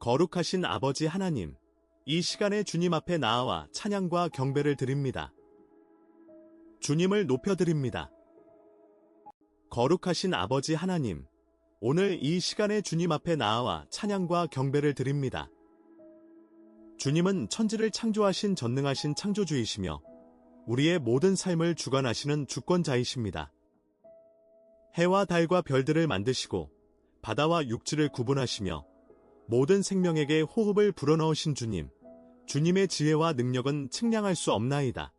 거룩하신 아버지 하나님, 이 시간에 주님 앞에 나아와 찬양과 경배를 드립니다. 주님을 높여드립니다. 거룩하신 아버지 하나님, 오늘 이 시간에 주님 앞에 나아와 찬양과 경배를 드립니다. 주님은 천지를 창조하신 전능하신 창조주이시며 우리의 모든 삶을 주관하시는 주권자이십니다. 해와 달과 별들을 만드시고 바다와 육지를 구분하시며 모든 생명에게 호흡을 불어넣으신 주님, 주님의 지혜와 능력은 측량할 수 없나이다.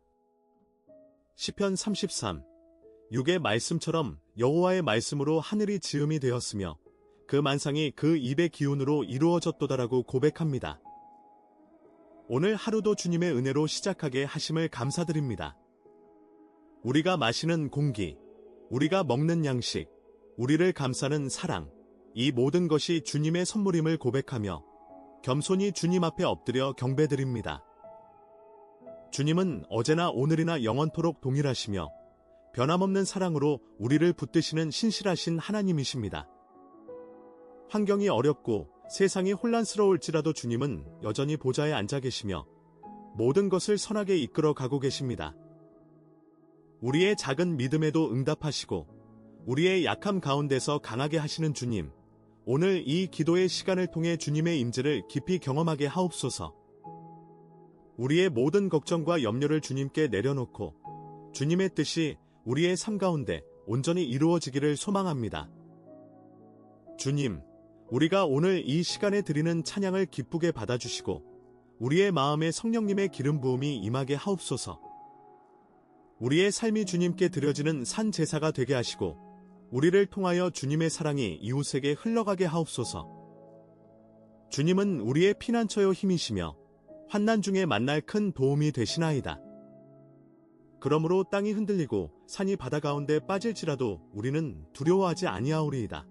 시편 33, 6의 말씀처럼 여호와의 말씀으로 하늘이 지음이 되었으며 그 만상이 그 입의 기운으로 이루어졌도다라고 고백합니다. 오늘 하루도 주님의 은혜로 시작하게 하심을 감사드립니다. 우리가 마시는 공기, 우리가 먹는 양식, 우리를 감싸는 사랑, 이 모든 것이 주님의 선물임을 고백하며 겸손히 주님 앞에 엎드려 경배드립니다. 주님은 어제나 오늘이나 영원토록 동일하시며 변함없는 사랑으로 우리를 붙드시는 신실하신 하나님이십니다. 환경이 어렵고 세상이 혼란스러울지라도 주님은 여전히 보좌에 앉아 계시며 모든 것을 선하게 이끌어 가고 계십니다. 우리의 작은 믿음에도 응답하시고 우리의 약함 가운데서 강하게 하시는 주님, 오늘 이 기도의 시간을 통해 주님의 임재를 깊이 경험하게 하옵소서. 우리의 모든 걱정과 염려를 주님께 내려놓고 주님의 뜻이 우리의 삶 가운데 온전히 이루어지기를 소망합니다. 주님, 우리가 오늘 이 시간에 드리는 찬양을 기쁘게 받아주시고 우리의 마음에 성령님의 기름 부음이 임하게 하옵소서. 우리의 삶이 주님께 드려지는 산 제사가 되게 하시고 우리를 통하여 주님의 사랑이 이웃에게 흘러가게 하옵소서. 주님은 우리의 피난처요 힘이시며 환난 중에 만날 큰 도움이 되시나이다. 그러므로 땅이 흔들리고 산이 바다 가운데 빠질지라도 우리는 두려워하지 아니하오리이다.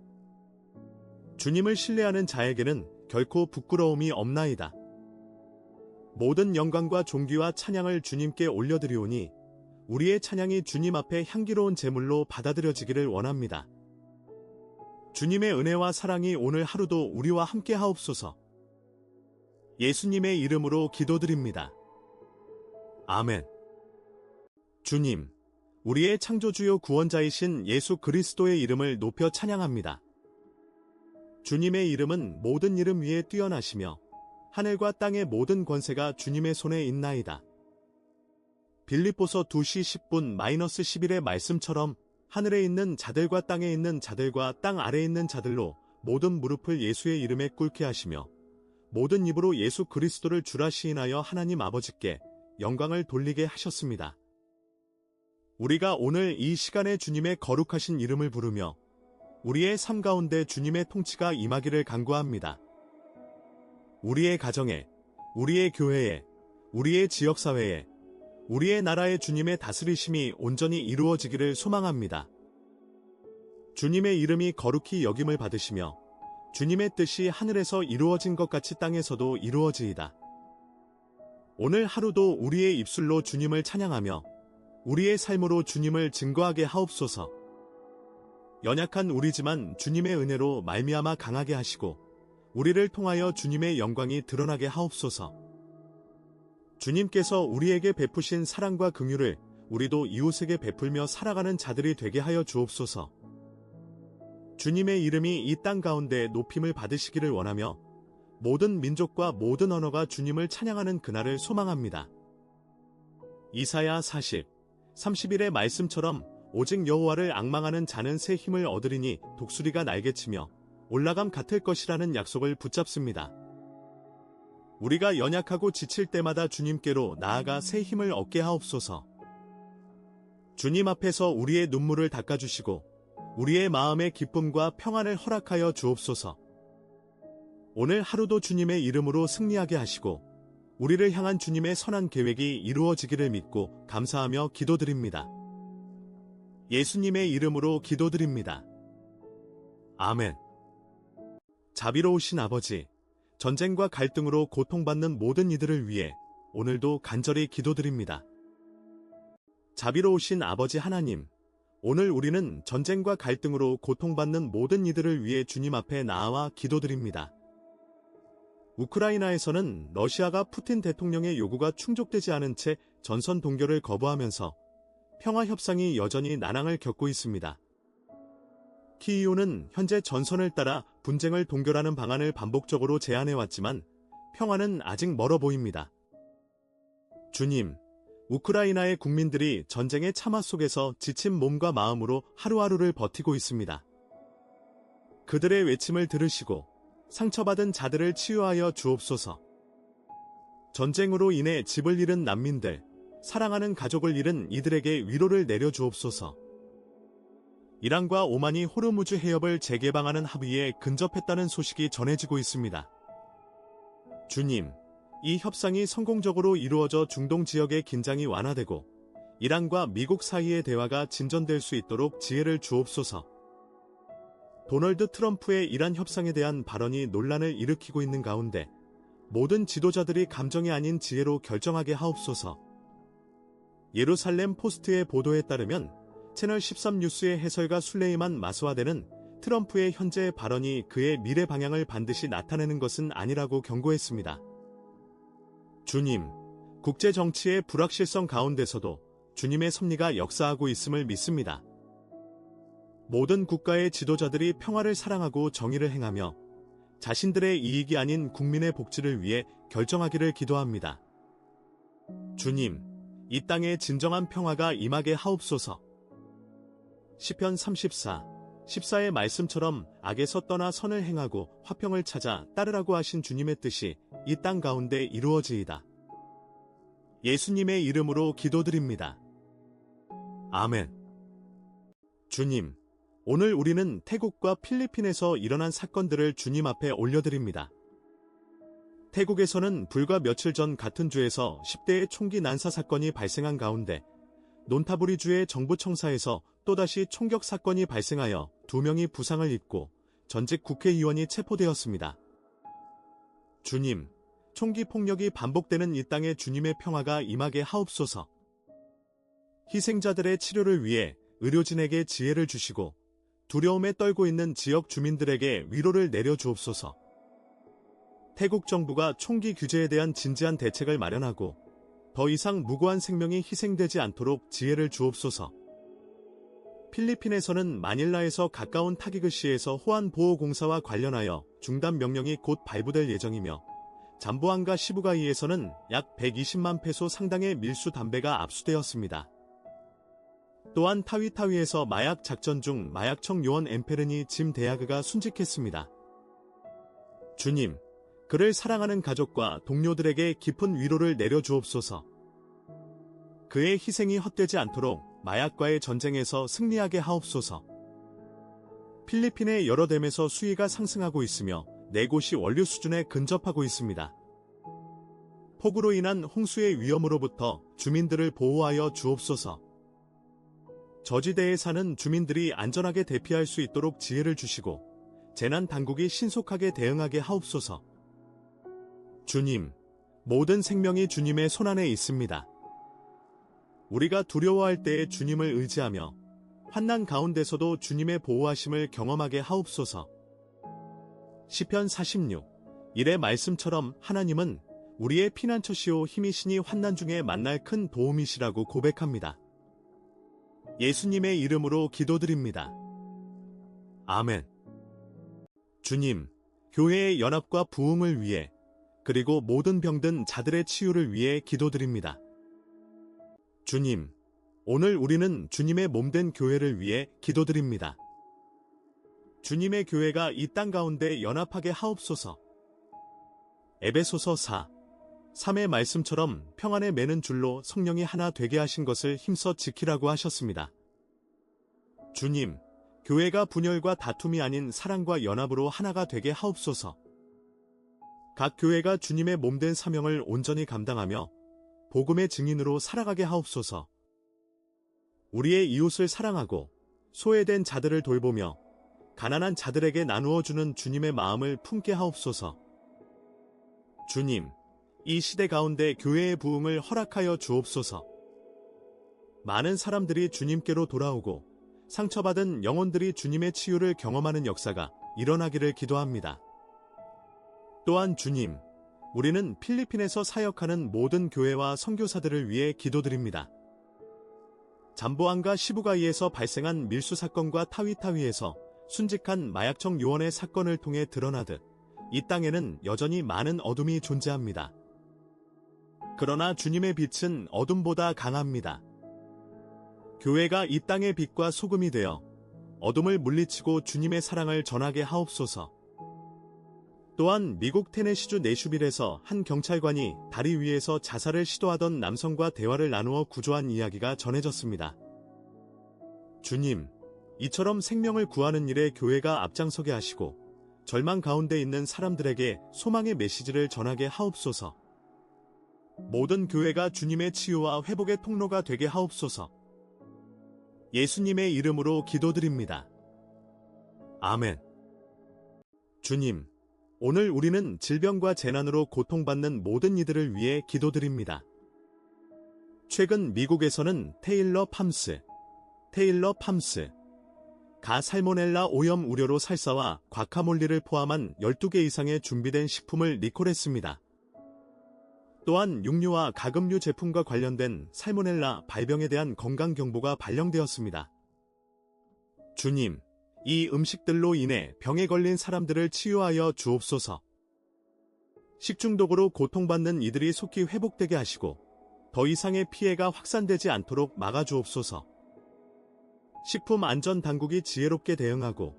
주님을 신뢰하는 자에게는 결코 부끄러움이 없나이다. 모든 영광과 존귀와 찬양을 주님께 올려드리오니 우리의 찬양이 주님 앞에 향기로운 제물로 받아들여지기를 원합니다. 주님의 은혜와 사랑이 오늘 하루도 우리와 함께 하옵소서. 예수님의 이름으로 기도드립니다. 아멘. 주님, 우리의 창조주요 구원자이신 예수 그리스도의 이름을 높여 찬양합니다. 주님의 이름은 모든 이름 위에 뛰어나시며 하늘과 땅의 모든 권세가 주님의 손에 있나이다. 빌립보서 2시 10분 -11의 말씀처럼 하늘에 있는 자들과 땅에 있는 자들과 땅 아래에 있는 자들로 모든 무릎을 예수의 이름에 꿇게 하시며 모든 입으로 예수 그리스도를 주라 시인하여 하나님 아버지께 영광을 돌리게 하셨습니다. 우리가 오늘 이 시간에 주님의 거룩하신 이름을 부르며 우리의 삶 가운데 주님의 통치가 임하기를 간구합니다. 우리의 가정에, 우리의 교회에, 우리의 지역사회에, 우리의 나라의 주님의 다스리심이 온전히 이루어지기를 소망합니다. 주님의 이름이 거룩히 여김을 받으시며 주님의 뜻이 하늘에서 이루어진 것 같이 땅에서도 이루어지이다. 오늘 하루도 우리의 입술로 주님을 찬양하며 우리의 삶으로 주님을 증거하게 하옵소서. 연약한 우리지만 주님의 은혜로 말미암아 강하게 하시고 우리를 통하여 주님의 영광이 드러나게 하옵소서. 주님께서 우리에게 베푸신 사랑과 긍휼을 우리도 이웃에게 베풀며 살아가는 자들이 되게 하여 주옵소서. 주님의 이름이 이 땅 가운데 높임을 받으시기를 원하며 모든 민족과 모든 언어가 주님을 찬양하는 그날을 소망합니다. 이사야 40, 30일의 말씀처럼 오직 여호와를 앙망하는 자는 새 힘을 얻으리니 독수리가 날개치며 올라감 같을 것이라는 약속을 붙잡습니다. 우리가 연약하고 지칠 때마다 주님께로 나아가 새 힘을 얻게 하옵소서. 주님 앞에서 우리의 눈물을 닦아주시고 우리의 마음의 기쁨과 평안을 허락하여 주옵소서. 오늘 하루도 주님의 이름으로 승리하게 하시고 우리를 향한 주님의 선한 계획이 이루어지기를 믿고 감사하며 기도드립니다. 예수님의 이름으로 기도드립니다. 아멘. 자비로우신 아버지, 전쟁과 갈등으로 고통받는 모든 이들을 위해 오늘도 간절히 기도드립니다. 자비로우신 아버지 하나님, 오늘 우리는 전쟁과 갈등으로 고통받는 모든 이들을 위해 주님 앞에 나아와 기도드립니다. 우크라이나에서는 러시아가 푸틴 대통령의 요구가 충족되지 않은 채 전선 동결을 거부하면서 평화 협상이 여전히 난항을 겪고 있습니다. 키이우는 현재 전선을 따라 분쟁을 동결하는 방안을 반복적으로 제안해왔지만 평화는 아직 멀어 보입니다. 주님, 우크라이나의 국민들이 전쟁의 참화 속에서 지친 몸과 마음으로 하루하루를 버티고 있습니다. 그들의 외침을 들으시고 상처받은 자들을 치유하여 주옵소서. 전쟁으로 인해 집을 잃은 난민들, 사랑하는 가족을 잃은 이들에게 위로를 내려주옵소서. 이란과 오만이 호르무즈 해협을 재개방하는 합의에 근접했다는 소식이 전해지고 있습니다. 주님, 이 협상이 성공적으로 이루어져 중동 지역의 긴장이 완화되고 이란과 미국 사이의 대화가 진전될 수 있도록 지혜를 주옵소서. 도널드 트럼프의 이란 협상에 대한 발언이 논란을 일으키고 있는 가운데 모든 지도자들이 감정이 아닌 지혜로 결정하게 하옵소서. 예루살렘 포스트의 보도에 따르면 채널 13 뉴스의 해설가 술레이만 마스와데는 트럼프의 현재 발언이 그의 미래 방향을 반드시 나타내는 것은 아니라고 경고했습니다. 주님, 국제 정치의 불확실성 가운데서도 주님의 섭리가 역사하고 있음을 믿습니다. 모든 국가의 지도자들이 평화를 사랑하고 정의를 행하며 자신들의 이익이 아닌 국민의 복지를 위해 결정하기를 기도합니다. 주님, 이 땅에 진정한 평화가 임하게 하옵소서. 시편 34, 14의 말씀처럼 악에서 떠나 선을 행하고 화평을 찾아 따르라고 하신 주님의 뜻이 이 땅 가운데 이루어지이다. 예수님의 이름으로 기도드립니다. 아멘. 주님, 오늘 우리는 태국과 필리핀에서 일어난 사건들을 주님 앞에 올려드립니다. 태국에서는 불과 며칠 전 같은 주에서 10대의 총기 난사 사건이 발생한 가운데 논타부리주의 정부 청사에서 또다시 총격 사건이 발생하여 2명이 부상을 입고 전직 국회의원이 체포되었습니다. 주님, 총기 폭력이 반복되는 이 땅에 주님의 평화가 임하게 하옵소서. 희생자들의 치료를 위해 의료진에게 지혜를 주시고 두려움에 떨고 있는 지역 주민들에게 위로를 내려주옵소서. 태국 정부가 총기 규제에 대한 진지한 대책을 마련하고 더 이상 무고한 생명이 희생되지 않도록 지혜를 주옵소서. 필리핀에서는 마닐라에서 가까운 타기그시에서 호안보호공사와 관련하여 중단 명령이 곧 발부될 예정이며 잠보안과 시부가이에서는 약 120만 페소 상당의 밀수 담배가 압수되었습니다. 또한 타위타위에서 마약 작전 중 마약청 요원 엠페르니 짐 데야그가 순직했습니다. 주님, 그를 사랑하는 가족과 동료들에게 깊은 위로를 내려주옵소서. 그의 희생이 헛되지 않도록 마약과의 전쟁에서 승리하게 하옵소서. 필리핀의 여러 댐에서 수위가 상승하고 있으며 4곳이 원류 수준에 근접하고 있습니다. 폭우로 인한 홍수의 위험으로부터 주민들을 보호하여 주옵소서. 저지대에 사는 주민들이 안전하게 대피할 수 있도록 지혜를 주시고 재난 당국이 신속하게 대응하게 하옵소서. 주님, 모든 생명이 주님의 손안에 있습니다. 우리가 두려워할 때에 주님을 의지하며 환난 가운데서도 주님의 보호하심을 경험하게 하옵소서. 시편 46, 1의 말씀처럼 하나님은 우리의 피난처시오 힘이시니 환난 중에 만날 큰 도움이시라고 고백합니다. 예수님의 이름으로 기도드립니다. 아멘. 주님, 교회의 연합과 부흥을 위해 그리고 모든 병든 자들의 치유를 위해 기도드립니다. 주님, 오늘 우리는 주님의 몸된 교회를 위해 기도드립니다. 주님의 교회가 이 땅 가운데 연합하게 하옵소서. 에베소서 4, 3의 말씀처럼 평안에 매는 줄로 성령이 하나 되게 하신 것을 힘써 지키라고 하셨습니다. 주님, 교회가 분열과 다툼이 아닌 사랑과 연합으로 하나가 되게 하옵소서. 각 교회가 주님의 몸된 사명을 온전히 감당하며 복음의 증인으로 살아가게 하옵소서. 우리의 이웃을 사랑하고 소외된 자들을 돌보며 가난한 자들에게 나누어 주는 주님의 마음을 품게 하옵소서. 주님, 이 시대 가운데 교회의 부흥을 허락하여 주옵소서. 많은 사람들이 주님께로 돌아오고 상처받은 영혼들이 주님의 치유를 경험하는 역사가 일어나기를 기도합니다. 또한 주님, 우리는 필리핀에서 사역하는 모든 교회와 선교사들을 위해 기도드립니다. 잠보안과 시부가이에서 발생한 밀수 사건과 타위타위에서 순직한 마약청 요원의 사건을 통해 드러나듯 이 땅에는 여전히 많은 어둠이 존재합니다. 그러나 주님의 빛은 어둠보다 강합니다. 교회가 이 땅의 빛과 소금이 되어 어둠을 물리치고 주님의 사랑을 전하게 하옵소서. 또한 미국 테네시주 내슈빌에서 한 경찰관이 다리 위에서 자살을 시도하던 남성과 대화를 나누어 구조한 이야기가 전해졌습니다. 주님, 이처럼 생명을 구하는 일에 교회가 앞장서게 하시고 절망 가운데 있는 사람들에게 소망의 메시지를 전하게 하옵소서. 모든 교회가 주님의 치유와 회복의 통로가 되게 하옵소서. 예수님의 이름으로 기도드립니다. 아멘. 주님, 오늘 우리는 질병과 재난으로 고통받는 모든 이들을 위해 기도드립니다. 최근 미국에서는 테일러 팜스, 가 살모넬라 오염 우려로 살사와 과카몰리를 포함한 12개 이상의 준비된 식품을 리콜했습니다. 또한 육류와 가금류 제품과 관련된 살모넬라 발병에 대한 건강 경보가 발령되었습니다. 주님, 이 음식들로 인해 병에 걸린 사람들을 치유하여 주옵소서. 식중독으로 고통받는 이들이 속히 회복되게 하시고 더 이상의 피해가 확산되지 않도록 막아주옵소서. 식품안전당국이 지혜롭게 대응하고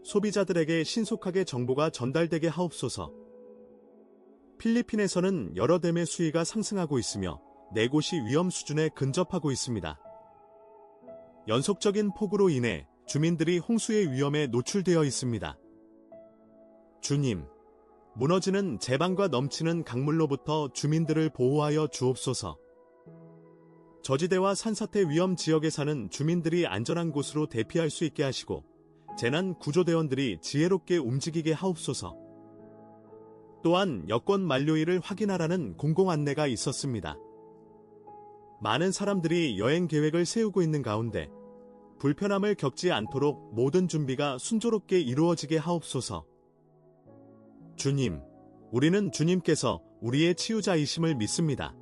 소비자들에게 신속하게 정보가 전달되게 하옵소서. 필리핀에서는 여러 댐의 수위가 상승하고 있으며 4곳이 위험 수준에 근접하고 있습니다. 연속적인 폭우로 인해 주민들이 홍수의 위험에 노출되어 있습니다. 주님, 무너지는 제방과 넘치는 강물로부터 주민들을 보호하여 주옵소서. 저지대와 산사태 위험 지역에 사는 주민들이 안전한 곳으로 대피할 수 있게 하시고 재난 구조대원들이 지혜롭게 움직이게 하옵소서. 또한 여권 만료일을 확인하라는 공공 안내가 있었습니다. 많은 사람들이 여행 계획을 세우고 있는 가운데 불편함을 겪지 않도록 모든 준비가 순조롭게 이루어지게 하옵소서. 주님, 우리는 주님께서 우리의 치유자이심을 믿습니다.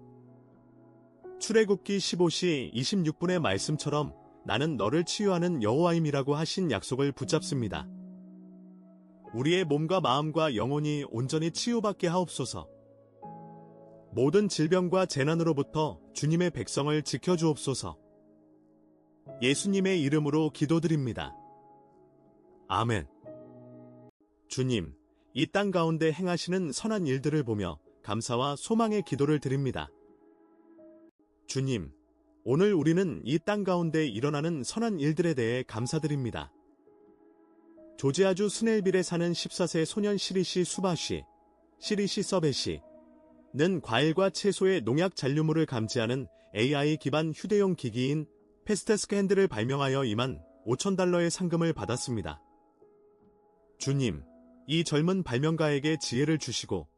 출애굽기 15시 26분의 말씀처럼 나는 너를 치유하는 여호와임이라고 하신 약속을 붙잡습니다. 우리의 몸과 마음과 영혼이 온전히 치유받게 하옵소서. 모든 질병과 재난으로부터 주님의 백성을 지켜주옵소서. 예수님의 이름으로 기도드립니다. 아멘. 주님, 이 땅 가운데 행하시는 선한 일들을 보며 감사와 소망의 기도를 드립니다. 주님, 오늘 우리는 이 땅 가운데 일어나는 선한 일들에 대해 감사드립니다. 조지아주 스넬빌에 사는 14세 소년 시리시 서벳이는 과일과 채소의 농약 잔류물을 감지하는 AI 기반 휴대용 기기인 패스테스크 핸들을 발명하여 25,000달러의 상금을 받았습니다. 주님, 이 젊은 발명가에게 지혜를 주시고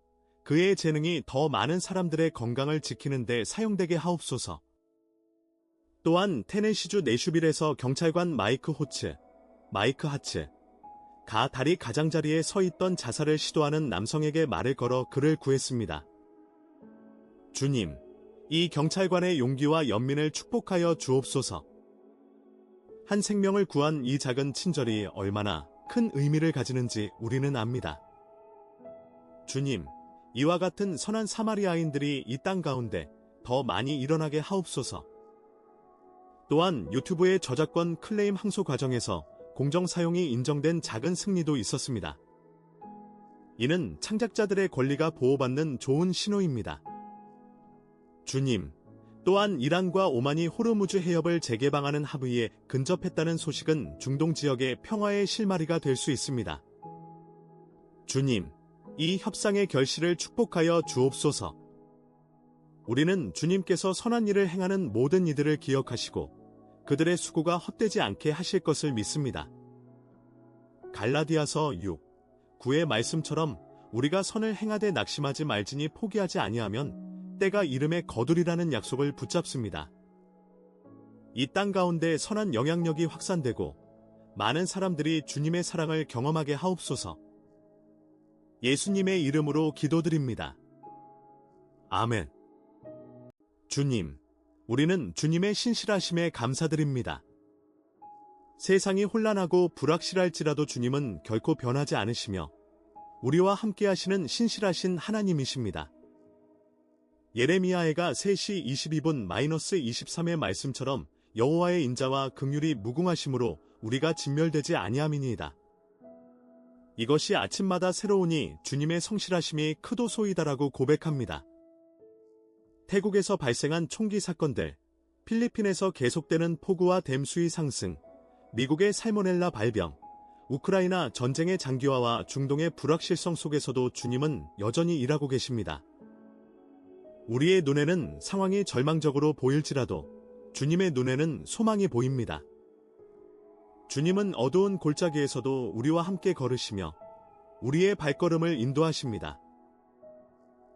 그의 재능이 더 많은 사람들의 건강을 지키는 데 사용되게 하옵소서. 또한 테네시주 내슈빌에서 경찰관 마이크 하츠가 다리 가장자리에 서 있던 자살을 시도하는 남성에게 말을 걸어 그를 구했습니다. 주님, 이 경찰관의 용기와 연민을 축복하여 주옵소서. 한 생명을 구한 이 작은 친절이 얼마나 큰 의미를 가지는지 우리는 압니다. 주님, 이와 같은 선한 사마리아인들이 이 땅 가운데 더 많이 일어나게 하옵소서. 또한 유튜브의 저작권 클레임 항소 과정에서 공정 사용이 인정된 작은 승리도 있었습니다. 이는 창작자들의 권리가 보호받는 좋은 신호입니다. 주님, 또한 이란과 오만이 호르무즈 해협을 재개방하는 합의에 근접했다는 소식은 중동 지역의 평화의 실마리가 될 수 있습니다. 주님, 이 협상의 결실을 축복하여 주옵소서. 우리는 주님께서 선한 일을 행하는 모든 이들을 기억하시고 그들의 수고가 헛되지 않게 하실 것을 믿습니다. 갈라디아서 6:9의 말씀처럼 우리가 선을 행하되 낙심하지 말지니 포기하지 아니하면 때가 이름에 거두리라는 약속을 붙잡습니다. 이 땅 가운데 선한 영향력이 확산되고 많은 사람들이 주님의 사랑을 경험하게 하옵소서. 예수님의 이름으로 기도드립니다. 아멘. 주님, 우리는 주님의 신실하심에 감사드립니다. 세상이 혼란하고 불확실할지라도 주님은 결코 변하지 않으시며 우리와 함께 하시는 신실하신 하나님이십니다. 예레미야해가 3시 22분-23의 말씀처럼 여호와의 인자와 긍휼이 무궁하심으로 우리가 진멸되지 아니함이니이다. 이것이 아침마다 새로우니 주님의 성실하심이 크도소이다라고 고백합니다. 태국에서 발생한 총기 사건들, 필리핀에서 계속되는 폭우와 댐수위 상승, 미국의 살모넬라 발병, 우크라이나 전쟁의 장기화와 중동의 불확실성 속에서도 주님은 여전히 일하고 계십니다. 우리의 눈에는 상황이 절망적으로 보일지라도 주님의 눈에는 소망이 보입니다. 주님은 어두운 골짜기에서도 우리와 함께 걸으시며 우리의 발걸음을 인도하십니다.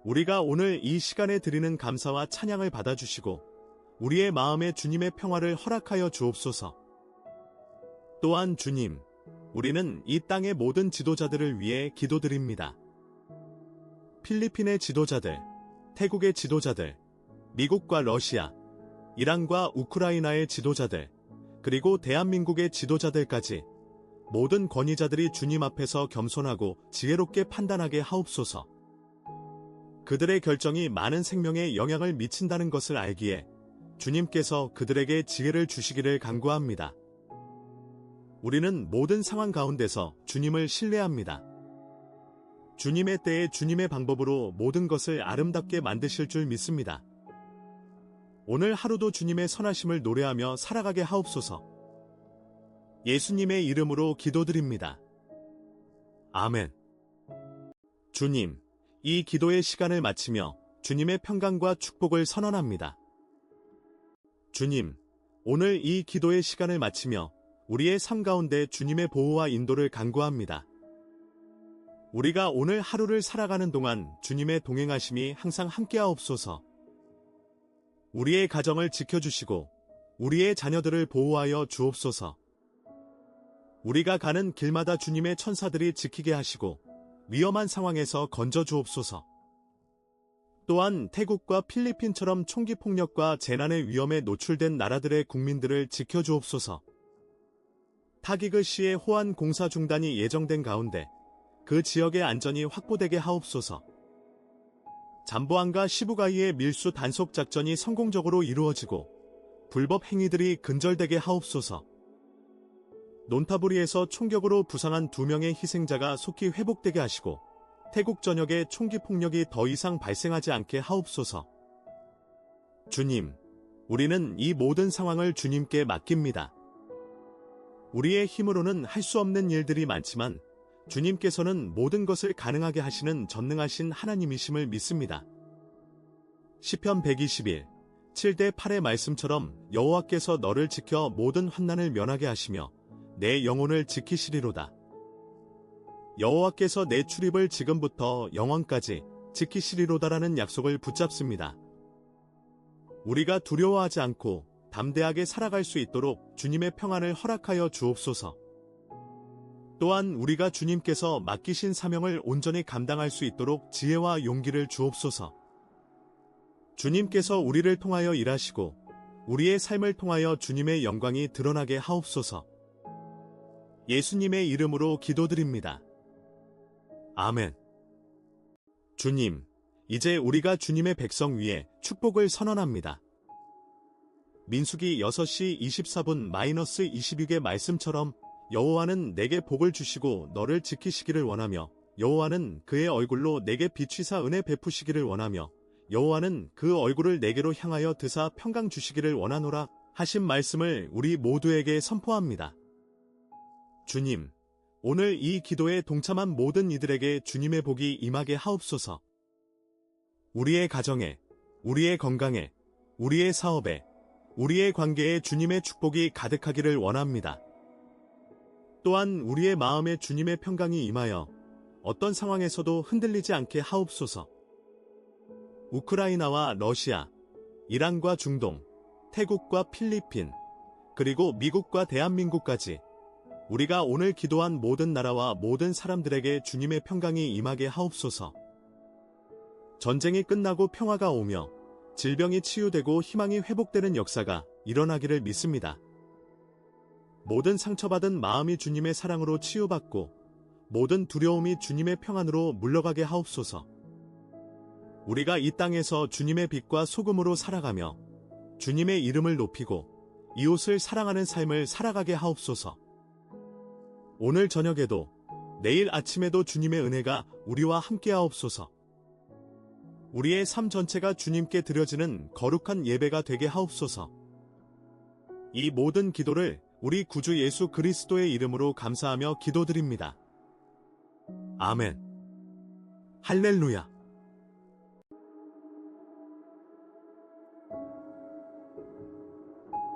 우리가 오늘 이 시간에 드리는 감사와 찬양을 받아주시고 우리의 마음에 주님의 평화를 허락하여 주옵소서. 또한 주님, 우리는 이 땅의 모든 지도자들을 위해 기도드립니다. 필리핀의 지도자들, 태국의 지도자들, 미국과 러시아, 이란과 우크라이나의 지도자들, 그리고 대한민국의 지도자들까지 모든 권위자들이 주님 앞에서 겸손하고 지혜롭게 판단하게 하옵소서. 그들의 결정이 많은 생명에 영향을 미친다는 것을 알기에 주님께서 그들에게 지혜를 주시기를 간구합니다. 우리는 모든 상황 가운데서 주님을 신뢰합니다. 주님의 때에 주님의 방법으로 모든 것을 아름답게 만드실 줄 믿습니다. 오늘 하루도 주님의 선하심을 노래하며 살아가게 하옵소서. 예수님의 이름으로 기도드립니다. 아멘. 주님, 이 기도의 시간을 마치며 주님의 평강과 축복을 선언합니다. 주님, 오늘 이 기도의 시간을 마치며 우리의 삶 가운데 주님의 보호와 인도를 간구합니다. 우리가 오늘 하루를 살아가는 동안 주님의 동행하심이 항상 함께하옵소서. 우리의 가정을 지켜주시고 우리의 자녀들을 보호하여 주옵소서. 우리가 가는 길마다 주님의 천사들이 지키게 하시고 위험한 상황에서 건져 주옵소서. 또한 태국과 필리핀처럼 총기 폭력과 재난의 위험에 노출된 나라들의 국민들을 지켜주옵소서. 타기그 시의 호환 공사 중단이 예정된 가운데 그 지역의 안전이 확보되게 하옵소서. 잠보안과 시부가이의 밀수 단속 작전이 성공적으로 이루어지고 불법 행위들이 근절되게 하옵소서. 논타부리에서 총격으로 부상한 2명의 희생자가 속히 회복되게 하시고 태국 전역에 총기 폭력이 더 이상 발생하지 않게 하옵소서. 주님, 우리는 이 모든 상황을 주님께 맡깁니다. 우리의 힘으로는 할 수 없는 일들이 많지만 주님께서는 모든 것을 가능하게 하시는 전능하신 하나님이심을 믿습니다. 시편 121, 7-8의 말씀처럼 여호와께서 너를 지켜 모든 환난을 면하게 하시며 내 영혼을 지키시리로다. 여호와께서 내 출입을 지금부터 영원까지 지키시리로다라는 약속을 붙잡습니다. 우리가 두려워하지 않고 담대하게 살아갈 수 있도록 주님의 평안을 허락하여 주옵소서. 또한 우리가 주님께서 맡기신 사명을 온전히 감당할 수 있도록 지혜와 용기를 주옵소서. 주님께서 우리를 통하여 일하시고 우리의 삶을 통하여 주님의 영광이 드러나게 하옵소서. 예수님의 이름으로 기도드립니다. 아멘. 주님, 이제 우리가 주님의 백성 위에 축복을 선언합니다. 민수기 6시 24분-22의 말씀처럼 여호와는 내게 복을 주시고 너를 지키시기를 원하며 여호와는 그의 얼굴로 내게 비추사 은혜 베푸시기를 원하며 여호와는 그 얼굴을 내게로 향하여 드사 평강 주시기를 원하노라 하신 말씀을 우리 모두에게 선포합니다. 주님, 오늘 이 기도에 동참한 모든 이들에게 주님의 복이 임하게 하옵소서. 우리의 가정에, 우리의 건강에, 우리의 사업에, 우리의 관계에 주님의 축복이 가득하기를 원합니다. 또한 우리의 마음에 주님의 평강이 임하여 어떤 상황에서도 흔들리지 않게 하옵소서. 우크라이나와 러시아, 이란과 중동, 태국과 필리핀, 그리고 미국과 대한민국까지 우리가 오늘 기도한 모든 나라와 모든 사람들에게 주님의 평강이 임하게 하옵소서. 전쟁이 끝나고 평화가 오며 질병이 치유되고 희망이 회복되는 역사가 일어나기를 믿습니다. 모든 상처받은 마음이 주님의 사랑으로 치유받고 모든 두려움이 주님의 평안으로 물러가게 하옵소서. 우리가 이 땅에서 주님의 빛과 소금으로 살아가며 주님의 이름을 높이고 이웃을 사랑하는 삶을 살아가게 하옵소서. 오늘 저녁에도 내일 아침에도 주님의 은혜가 우리와 함께하옵소서. 우리의 삶 전체가 주님께 드려지는 거룩한 예배가 되게 하옵소서. 이 모든 기도를 우리 구주 예수 그리스도의 이름으로 감사하며 기도드립니다. 아멘. 할렐루야.